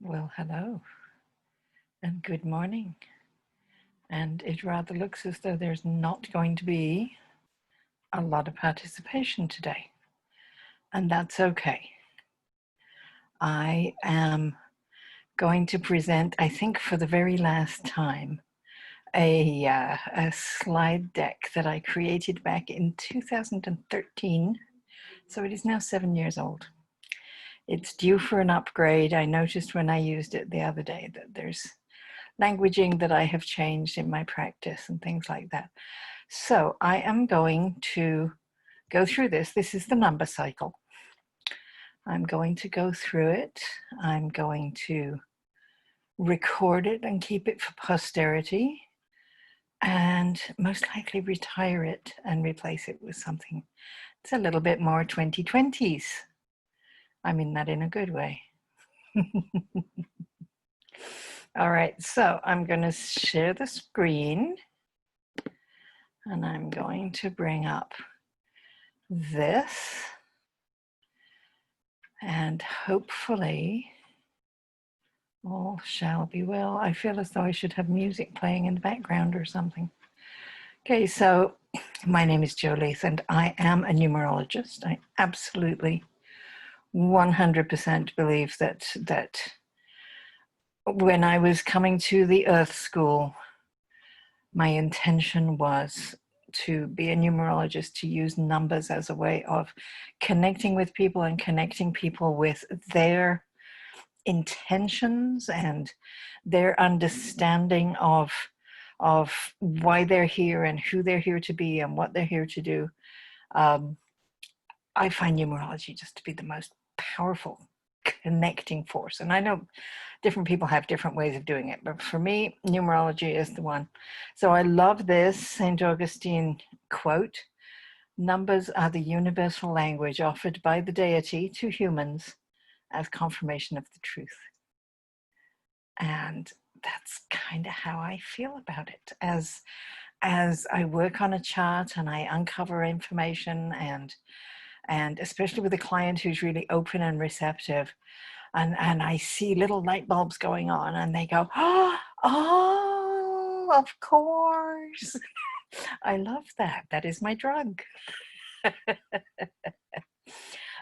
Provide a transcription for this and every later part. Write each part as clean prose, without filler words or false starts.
Well, hello and good morning. And it rather looks as though there's not going to be a lot of participation today. And that's okay. I am going to present, I think for the very last time, a slide deck that I created back in 2013. So it is now 7 years old. It's due for an upgrade. I noticed when I used it the other day that there's languaging that I have changed in my practice and things like that. So I am going to go through this. This is the number cycle. I'm going to go through it. I'm going to record it and keep it for posterity, and most likely retire it and replace it with something that's a little bit more 2020s. I mean that in a good way. All right, so I'm going to share the screen and I'm going to bring up this, and hopefully all shall be well. I feel as though I should have music playing in the background or something. Okay, so my name is Jo Leath and I am a numerologist. I absolutely 100% believe that when I was coming to the Earth School, my intention was to be a numerologist, to use numbers as a way of connecting with people and connecting people with their intentions and their understanding of why they're here and who they're here to be and what they're here to do. I find numerology just to be the most powerful connecting force. And I know different people have different ways of doing it, but for me, numerology is the one. So I love this St. Augustine quote: "Numbers are the universal language offered by the deity to humans as confirmation of the truth." And that's kind of how I feel about it. As I work on a chart and I uncover information, and especially with a client who's really open and receptive, and I see little light bulbs going on and they go, oh, of course. I love that. That is my drug.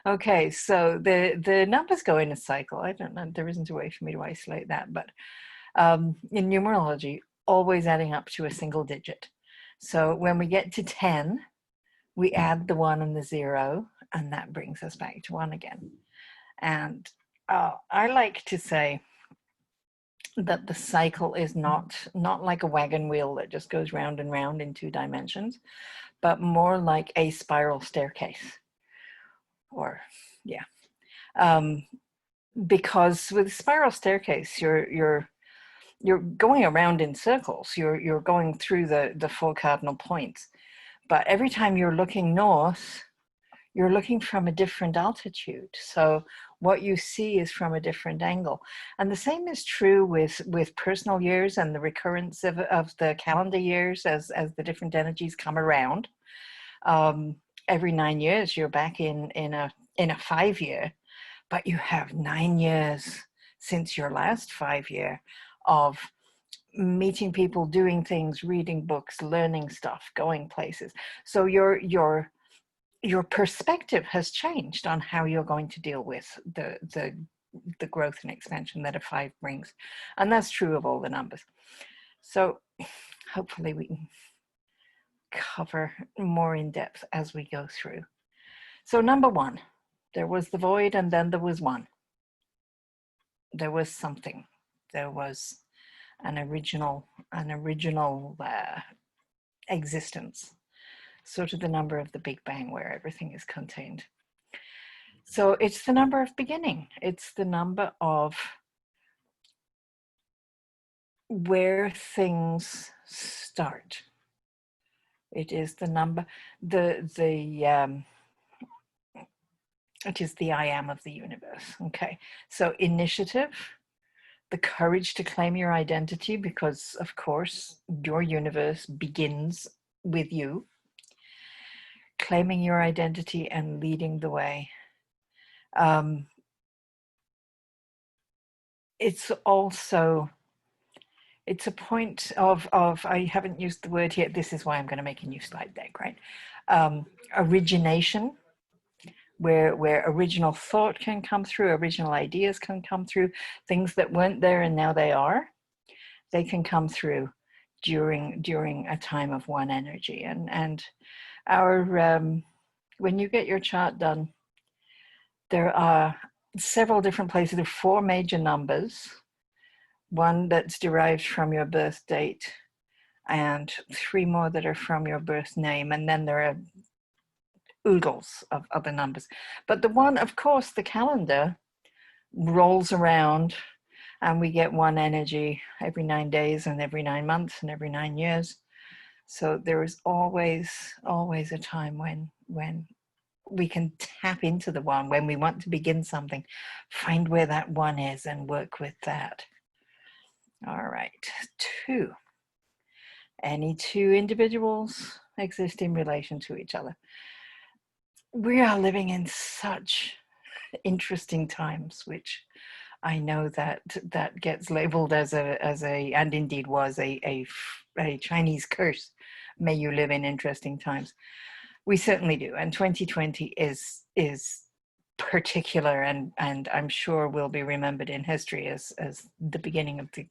Okay, so the numbers go in a cycle. I don't know, there isn't a way for me to isolate that, but in numerology, always adding up to a single digit. So when we get to 10, we add the 1 and the 0, and that brings us back to 1 again. And I like to say that the cycle is not like a wagon wheel that just goes round and round in 2 dimensions, but more like a spiral staircase. Or, yeah. Because with a spiral staircase, you're going around in circles. You're going through the 4 cardinal points. But every time you're looking north, you're looking from a different altitude. So what you see is from a different angle. And the same is true with personal years and the recurrence of the calendar years as the different energies come around. Every 9 years, you're back in a 5-year, but you have 9 years since your last 5-year of meeting people, doing things, reading books, learning stuff, going places. So your perspective has changed on how you're going to deal with the growth and expansion that a 5 brings. And that's true of all the numbers. So hopefully we can cover more in depth as we go through. So number 1, there was the void, and then there was 1. There was something. There was an original existence, sort of the number of the Big Bang where everything is contained. So it's the number of beginning. It's the number of where things start. It is the number, it is the I am of the universe. Okay, so initiative, the courage to claim your identity, because of course your universe begins with you. Claiming your identity and leading the way. it's also, it's a point of, I haven't used the word here, this is why I'm going to make a new slide deck, right? Origination, where original thought can come through, original ideas can come through, things that weren't there and now they are, they can come through during a time of one energy. And our when you get your chart done, there are several different places. There are 4 major numbers, one that's derived from your birth date, and 3 more that are from your birth name, and then there are oodles of other numbers. But the one, of course, the calendar rolls around, and we get one energy every 9 days and every 9 months and every 9 years. So there is always a time when we can tap into the one, when we want to begin something, find where that one is and work with that. All right, 2. Any 2 individuals exist in relation to each other. We are living in such interesting times, which I know that gets labeled as a and indeed was a Chinese curse. May you live in interesting times. We certainly do, and 2020 is particular, and I'm sure will be remembered in history as the beginning of the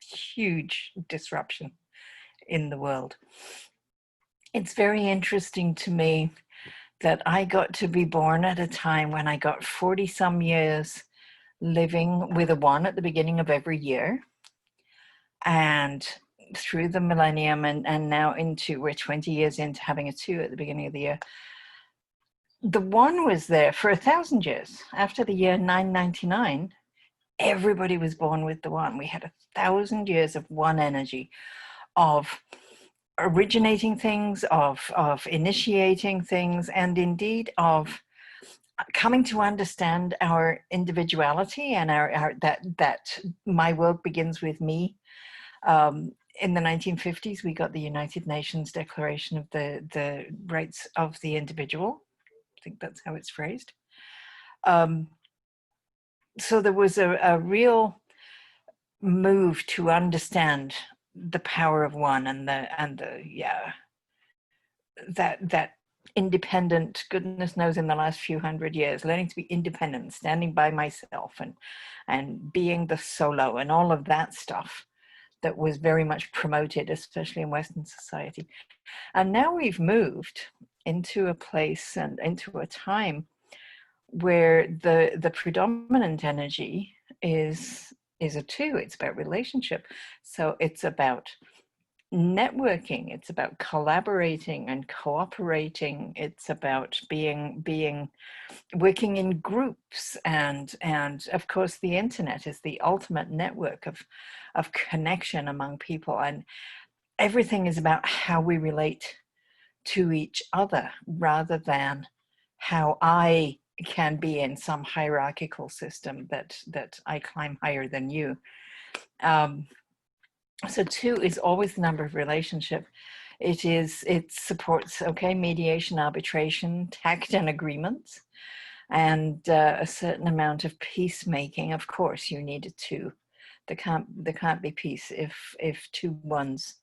huge disruption in the world. It's very interesting to me that I got to be born at a time when I got 40 some years living with a 1 at the beginning of every year, and through the millennium, and now into, we're 20 years into having a 2 at the beginning of the year. The 1 was there for 1,000 years. After the year 999, everybody was born with the 1. We had 1,000 years of 1 energy, of originating things, of initiating things, and indeed of coming to understand our individuality and our that my world begins with me. In the 1950s, we got the United Nations Declaration of the Rights of the Individual. I think that's how it's phrased. So there was a real move to understand the power of 1 and that independent, goodness knows, in the last few hundred years, learning to be independent, standing by myself, and being the solo, and all of that stuff that was very much promoted, especially in Western society. And now we've moved into a place and into a time where the predominant energy is a 2. It's about relationship. So it's about networking, it's about collaborating and cooperating, it's about working in groups, and of course the internet is the ultimate network of connection among people, and everything is about how we relate to each other rather than how I can be in some hierarchical system that I climb higher than you. So 2 is always the number of relationship. It supports, mediation, arbitration, tact and agreements, and a certain amount of peacemaking. Of course, you need a 2. There can't be peace if 2 1s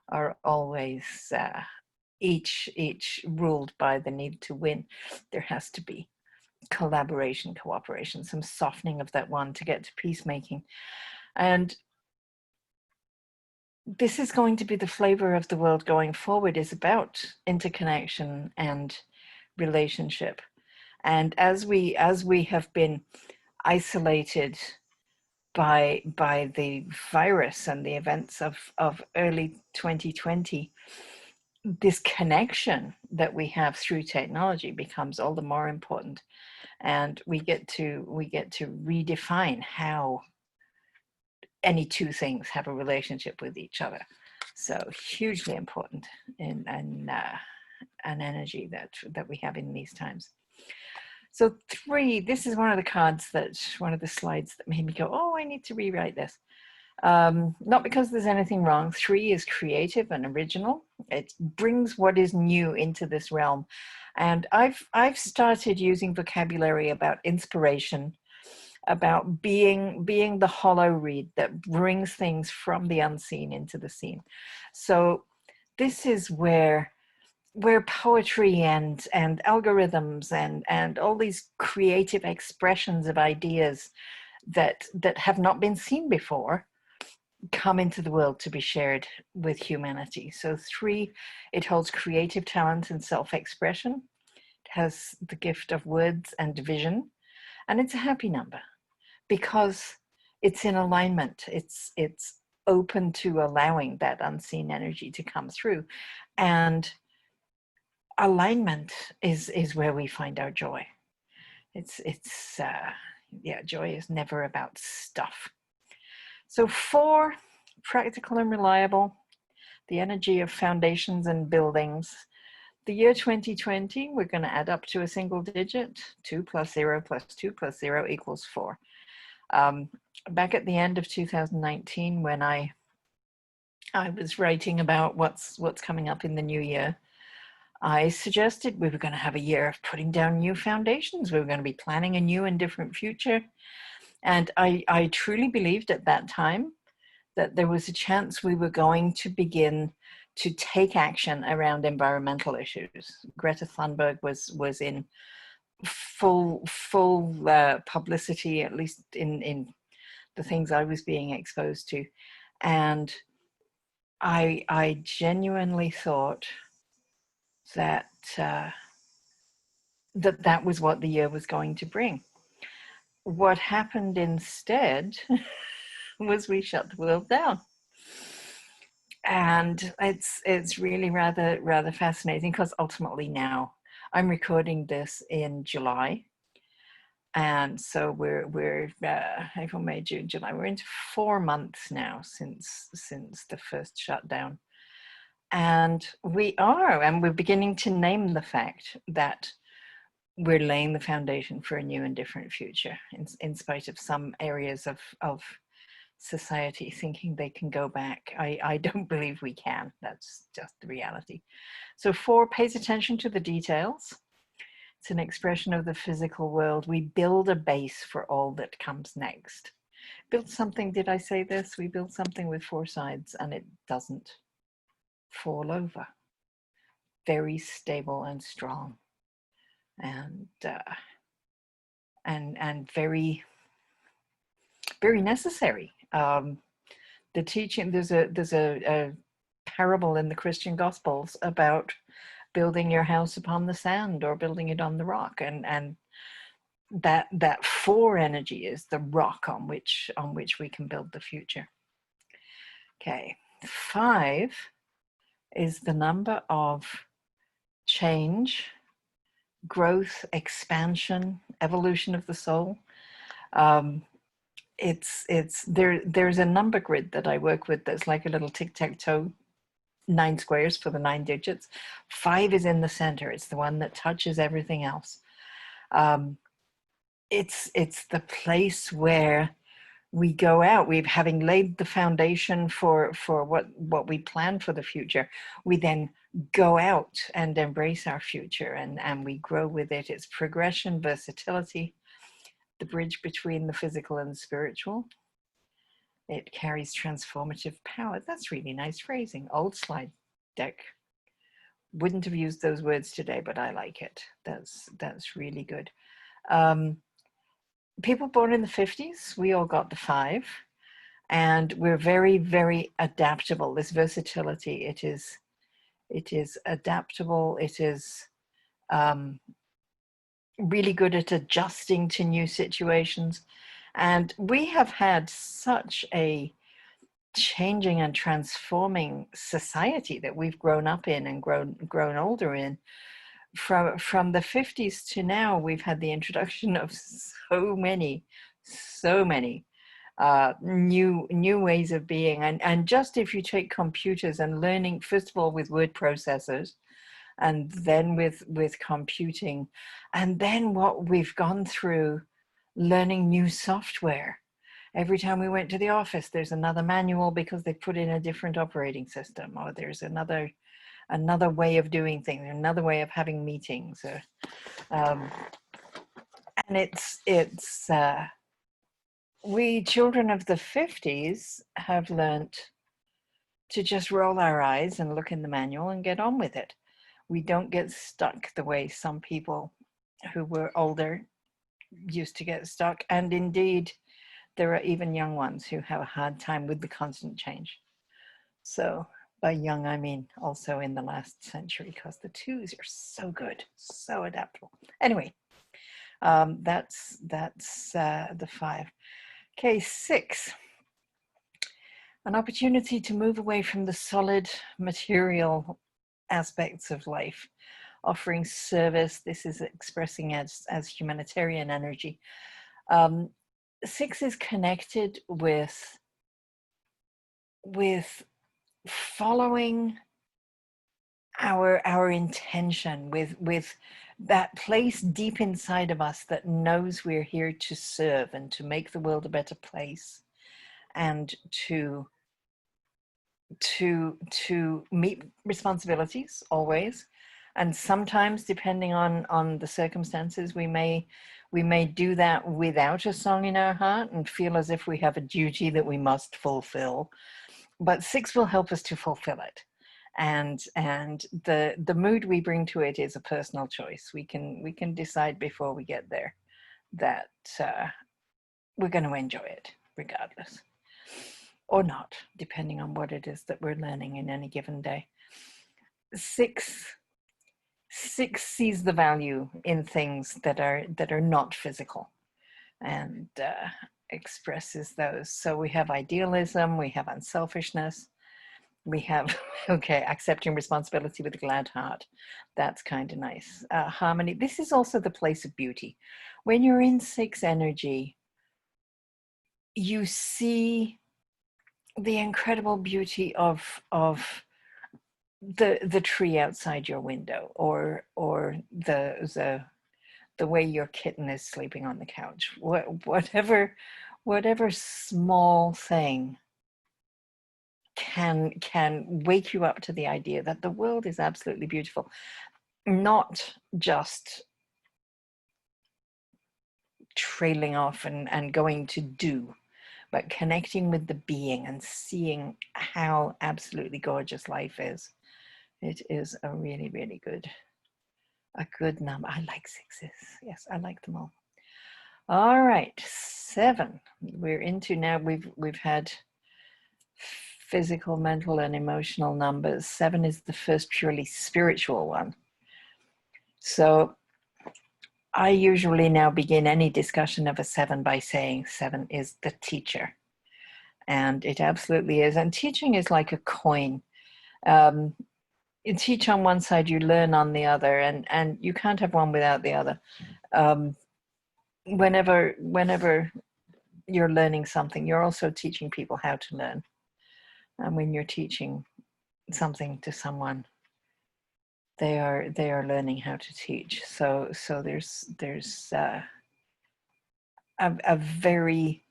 are always each ruled by the need to win. There has to be collaboration, cooperation, some softening of that 1 to get to peacemaking. And this is going to be the flavor of the world going forward, is about interconnection and relationship. And as we have been isolated by the virus and the events of early 2020, this connection that we have through technology becomes all the more important, and we get to redefine how any 2 things have a relationship with each other. So hugely important in an energy that we have in these times. So 3, this is one of the slides that made me go, oh, I need to rewrite this. Not because there's anything wrong. 3 is creative and original. It brings what is new into this realm. And I've started using vocabulary about inspiration about being the hollow reed that brings things from the unseen into the seen. So this is where poetry and algorithms and all these creative expressions of ideas that have not been seen before come into the world to be shared with humanity. So 3, it holds creative talent and self-expression. It has the gift of words and vision, and it's a happy number because it's in alignment. It's open to allowing that unseen energy to come through, and alignment is where we find our joy. Yeah, joy is never about stuff. So 4, practical and reliable, the energy of foundations and buildings. The year 2020, we're going to add up to a single digit. 2 plus 0 plus 2 plus 0 equals 4. Back at the end of 2019, when I was writing about what's coming up in the new year, I suggested we were going to have a year of putting down new foundations. We were going to be planning a new and different future. And I truly believed at that time that there was a chance we were going to begin to take action around environmental issues. Greta Thunberg was in full publicity, at least in the things I was being exposed to. And I genuinely thought that that was what the year was going to bring. What happened instead was we shut the world down. And it's really rather fascinating, because ultimately now I'm recording this in July, and so we're April, May, June, July. We're into 4 months now since the first shutdown, and we're beginning to name the fact that we're laying the foundation for a new and different future, in spite of some areas of society thinking they can go back. I don't believe we can. That's just the reality. So 4 pays attention to the details. It's an expression of the physical world. We build a base for all that comes next. Build something, did I say this? We build something with 4 sides and it doesn't fall over. Very stable and strong, and very necessary. The teaching, there's a parable in the Christian Gospels about building your house upon the sand or building it on the rock, and that 4 energy is the rock on which we can build the future. Okay, 5 is the number of change, growth, expansion, evolution of the soul. There's a number grid that I work with that's like a little tic-tac-toe, 9 squares for the 9 digits. 5 is in the center. It's the one that touches everything else. It's the place where we go out. We've having laid the foundation for what we plan for the future. We then go out and embrace our future, and we grow with it. It's progression, versatility, the bridge between the physical and the spiritual. It carries transformative power. That's really nice phrasing. Old slide deck. Wouldn't have used those words today, but I like it. That's really good. People born in the 50s, we all got the 5, and we're very, very adaptable. This versatility, it is adaptable. It is really good at adjusting to new situations. And we have had such a changing and transforming society that we've grown up in and grown older in. From the 50s to now, we've had the introduction of so many new ways of being. And just if you take computers and learning, first of all, with word processors, and then with computing, and then what we've gone through learning new software. Every time we went to the office, there's another manual because they put in a different operating system, or there's another way of doing things, another way of having meetings. And we children of the 50s have learnt to just roll our eyes and look in the manual and get on with it. We don't get stuck the way some people who were older used to get stuck. And indeed, there are even young ones who have a hard time with the constant change. So by young, I mean also in the last century, because the twos are so good, so adaptable. Anyway, that's the 5. Okay, 6. An opportunity to move away from the solid material aspects of life, offering service. This is expressing as humanitarian energy. 6 is connected with following our intention, with that place deep inside of us that knows we're here to serve and to make the world a better place, and to meet responsibilities always. And sometimes, depending on the circumstances, we may do that without a song in our heart and feel as if we have a duty that we must fulfill. But 6 will help us to fulfill it. And the mood we bring to it is a personal choice. We can decide before we get there that we're going to enjoy it regardless, or not, depending on what it is that we're learning in any given day. 6 sees the value in things that are not physical, and expresses those. So we have idealism, we have unselfishness, we have accepting responsibility with a glad heart. That's kind of nice. Harmony. This is also the place of beauty. When you're in 6 energy, you see the incredible beauty of the tree outside your window, or the way your kitten is sleeping on the couch. Whatever small thing can wake you up to the idea that the world is absolutely beautiful, not just trailing off and going to do, but connecting with the being and seeing how absolutely gorgeous life is. It is a really, really good number. I like 6s. Yes, I like them all. All right, 7. We're into now. We've had physical, mental, and emotional numbers. 7 is the first purely spiritual one. So I usually now begin any discussion of a 7 by saying 7 is the teacher. And it absolutely is. And teaching is like a coin. You teach on one side, you learn on the other, and you can't have one without the other. Whenever you're learning something, you're also teaching people how to learn. And when you're teaching something to someone, they are learning how to teach. So there's a very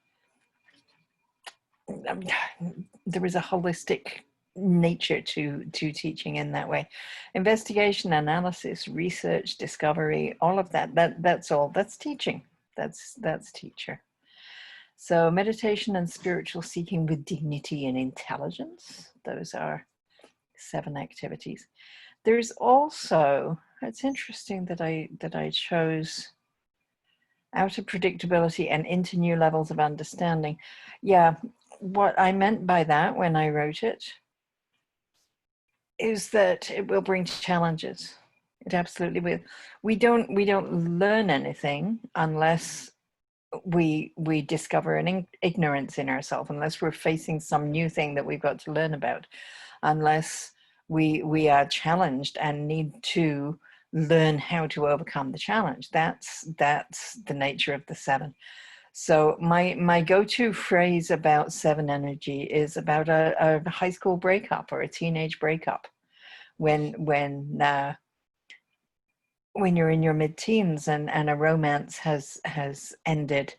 there is a holistic nature to teaching in that way. Investigation, analysis, research, discovery, all of that's teaching. That's teacher. So meditation and spiritual seeking with dignity and intelligence, those are 7 activities. There's also, it's interesting that I chose out of predictability and into new levels of understanding. Yeah, what I meant by that when I wrote it is that it will bring challenges. It absolutely will. We don't learn anything unless we discover an ignorance in ourselves, unless we're facing some new thing that we've got to learn about, unless we are challenged and need to learn how to overcome the challenge. That's the nature of the 7. So my go-to phrase about 7 energy is about a high school breakup or a teenage breakup. When you're in your mid-teens and a romance has ended,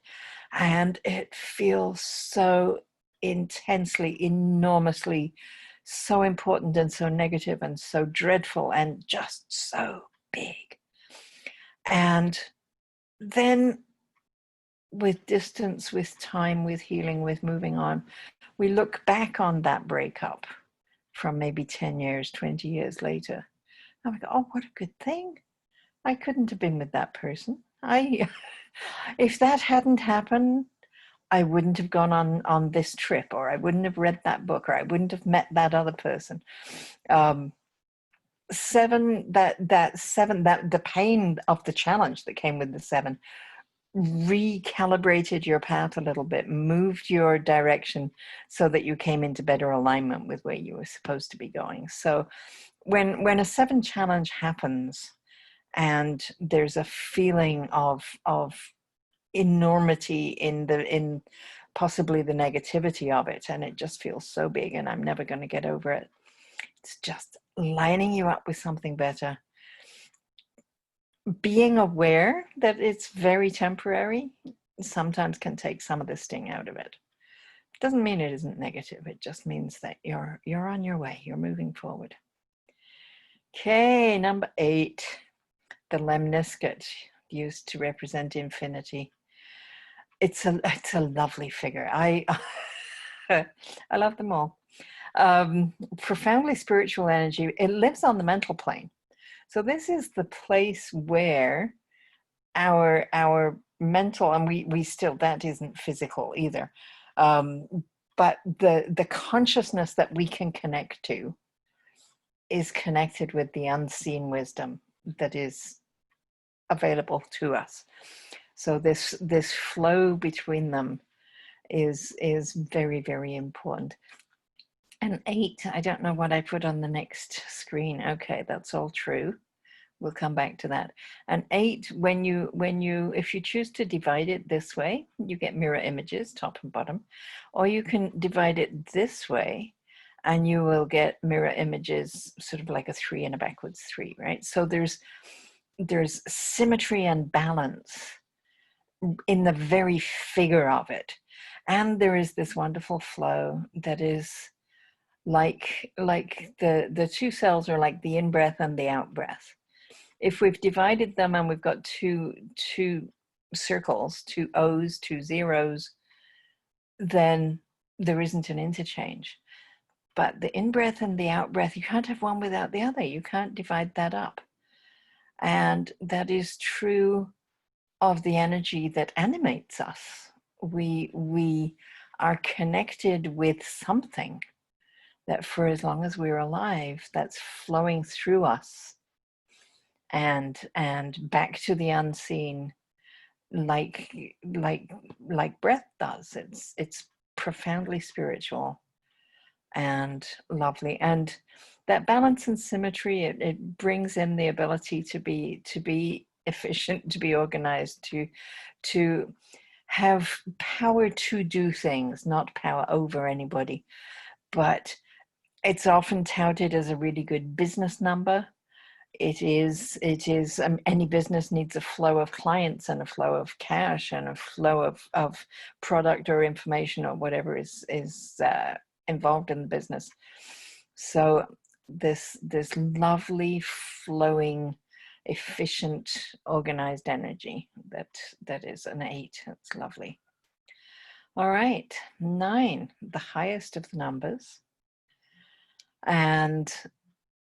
and it feels so intensely, enormously, so important and so negative and so dreadful and just so big. And then with distance, with time, with healing, with moving on, we look back on that breakup from maybe 10 years, 20 years later. And we go, oh, what a good thing. I couldn't have been with that person. If that hadn't happened, I wouldn't have gone on this trip, or I wouldn't have read that book, or I wouldn't have met that other person. Seven, that the pain of the challenge that came with the seven recalibrated your path a little bit, moved your direction so that you came into better alignment with where you were supposed to be going. So when a seven challenge happens and there's a feeling of enormity in possibly the negativity of it, and it just feels so big and I'm never going to get over it, it's just lining you up with something better. Being aware that it's very temporary sometimes can take some of the sting out of it. Doesn't mean it isn't negative. It just means that you're on your way. You're moving forward. Okay, number 8, the lemniscate, used to represent infinity. It's a lovely figure. I love them all. Profoundly spiritual energy. It lives on the mental plane. So this is the place where our mental, and we still, that isn't physical either, but the consciousness that we can connect to is connected with the unseen wisdom that is available to us. So this flow between them is very, very important. And 8, I don't know what I put on the next screen. Okay, that's all true. We'll come back to that. And 8, if you choose to divide it this way, you get mirror images, top and bottom, or you can divide it this way and you will get mirror images, sort of like a 3 and a backwards 3, right? So there's symmetry and balance in the very figure of it. And there is this wonderful flow that is like the 2 cells are like the in-breath and the out-breath. If we've divided them and we've got two circles, 2 O's, 2 zeros, then there isn't an interchange. But the in-breath and the out-breath, you can't have one without the other. You can't divide that up. And that is true of the energy that animates us. We are connected with something that for as long as we're alive, that's flowing through us and back to the unseen, like breath does. It's profoundly spiritual and lovely. And that balance and symmetry, it brings in the ability to be efficient, to be organized, to have power to do things, not power over anybody. But it's often touted as a really good business number. It is any business needs a flow of clients and a flow of cash and a flow of product or information or whatever is involved in the business. So this lovely flowing, efficient, organized energy that is an 8. It's lovely. All right, 9, the highest of the numbers, and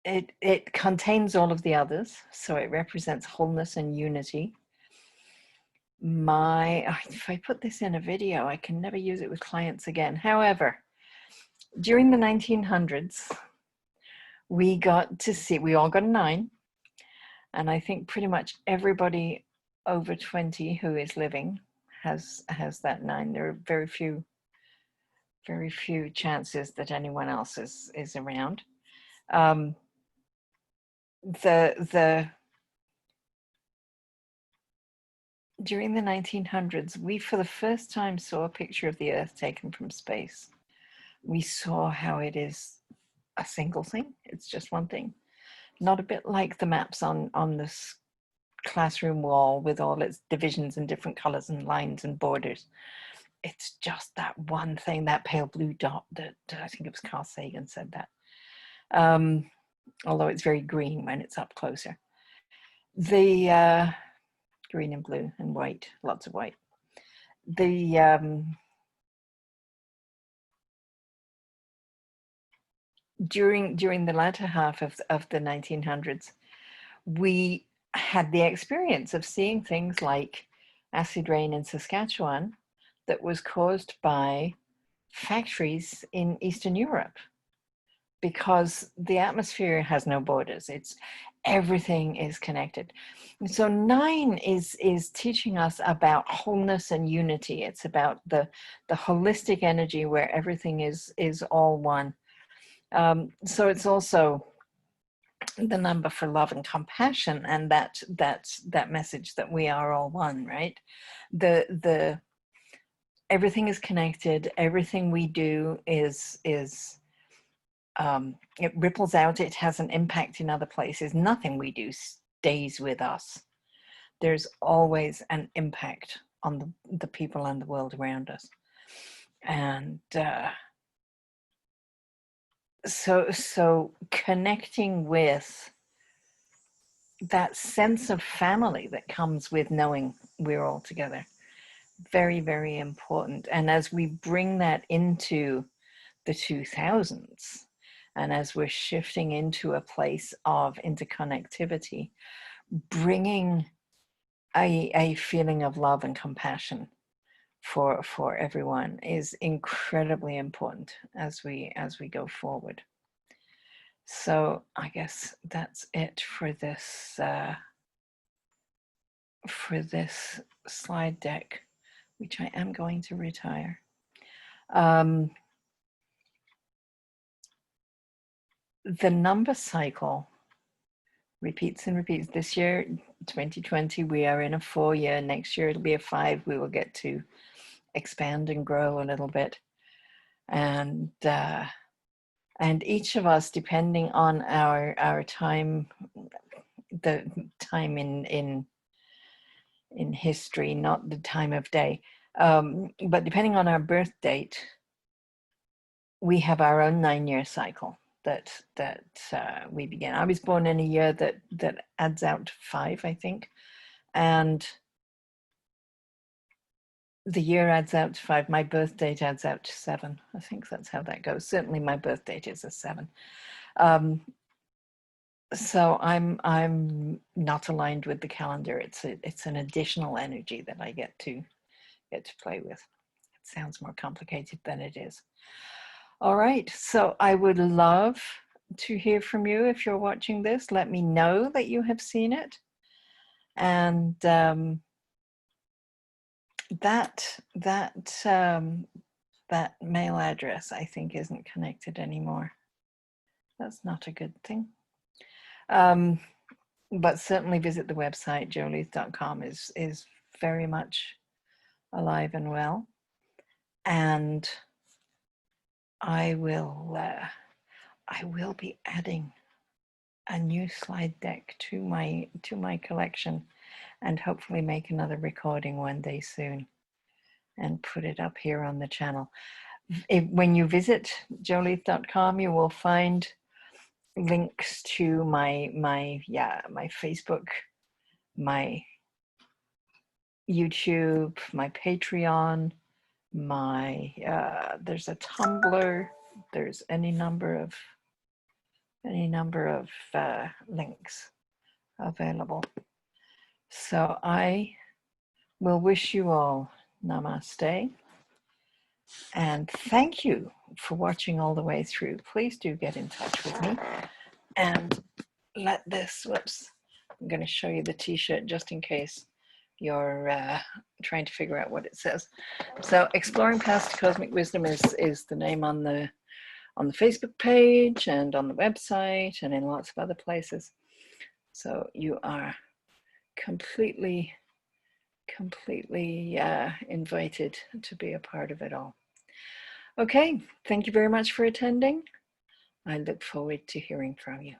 it contains all of the others, so it represents wholeness and unity. If I put this in a video, I can never use it with clients again. However, during the 1900s, we all got a 9, and I think pretty much everybody over 20 who is living has that 9. There are very few chances that anyone else is around. During the 1900s, we for the first time saw a picture of the Earth taken from space. We saw how it is a single thing. It's just one thing. Not a bit like the maps on this classroom wall with all its divisions and different colors and lines and borders. It's just that one thing, that pale blue dot that I think it was Carl Sagan said that. Although it's very green when it's up closer. The green and blue and white, lots of white. during the latter half of the 1900s, we had the experience of seeing things like acid rain in Saskatchewan that was caused by factories in Eastern Europe, because the atmosphere has no borders. It's everything is connected. And so 9 is teaching us about wholeness and unity. It's about the holistic energy where everything is all one. So it's also the number for love and compassion, and that message that we are all one, right? The everything is connected. Everything we do is it ripples out. It has an impact in other places. Nothing we do stays with us. There's always an impact on the people and the world around us. And so connecting with that sense of family that comes with knowing we're all together, very, very important. And as we bring that into the 2000s, and as we're shifting into a place of interconnectivity, bringing a feeling of love and compassion for everyone is incredibly important as we go forward. So I guess that's it for this slide deck, which I am going to retire. The number cycle repeats and repeats. This year, 2020, we are in a 4-year. Next year, it'll be a 5. We will get to expand and grow a little bit. And each of us, depending on our time, the time in history, not the time of day, but depending on our birth date, we have our own 9-year cycle that we begin. I was born in a year that adds out to 5, I think, and the year adds out to 5. My birth date adds out to 7. I think that's how that goes. Certainly, my birth date is a 7. So I'm not aligned with the calendar. It's an additional energy that I get to play with. It sounds more complicated than it is. All right, so I would love to hear from you. If you're watching this, let me know that you have seen it. And that mail address, I think, isn't connected anymore. That's not a good thing. But certainly visit the website. joleath.com is very much alive and well. And I will be adding a new slide deck to my collection, and hopefully make another recording one day soon and put it up here on the channel. When you visit joleath.com, you will find links to my Facebook, my YouTube, my Patreon, there's a Tumblr, there's any number of links available. So I will wish you all namaste, and thank you for watching all the way through. Please do get in touch with me, and let this, whoops, I'm going to show you the t-shirt just in case you're trying to figure out what it says. So Exploring Past Cosmic Wisdom is the name on the Facebook page and on the website and in lots of other places. So you are completely invited to be a part of it all. Okay, thank you very much for attending. I look forward to hearing from you.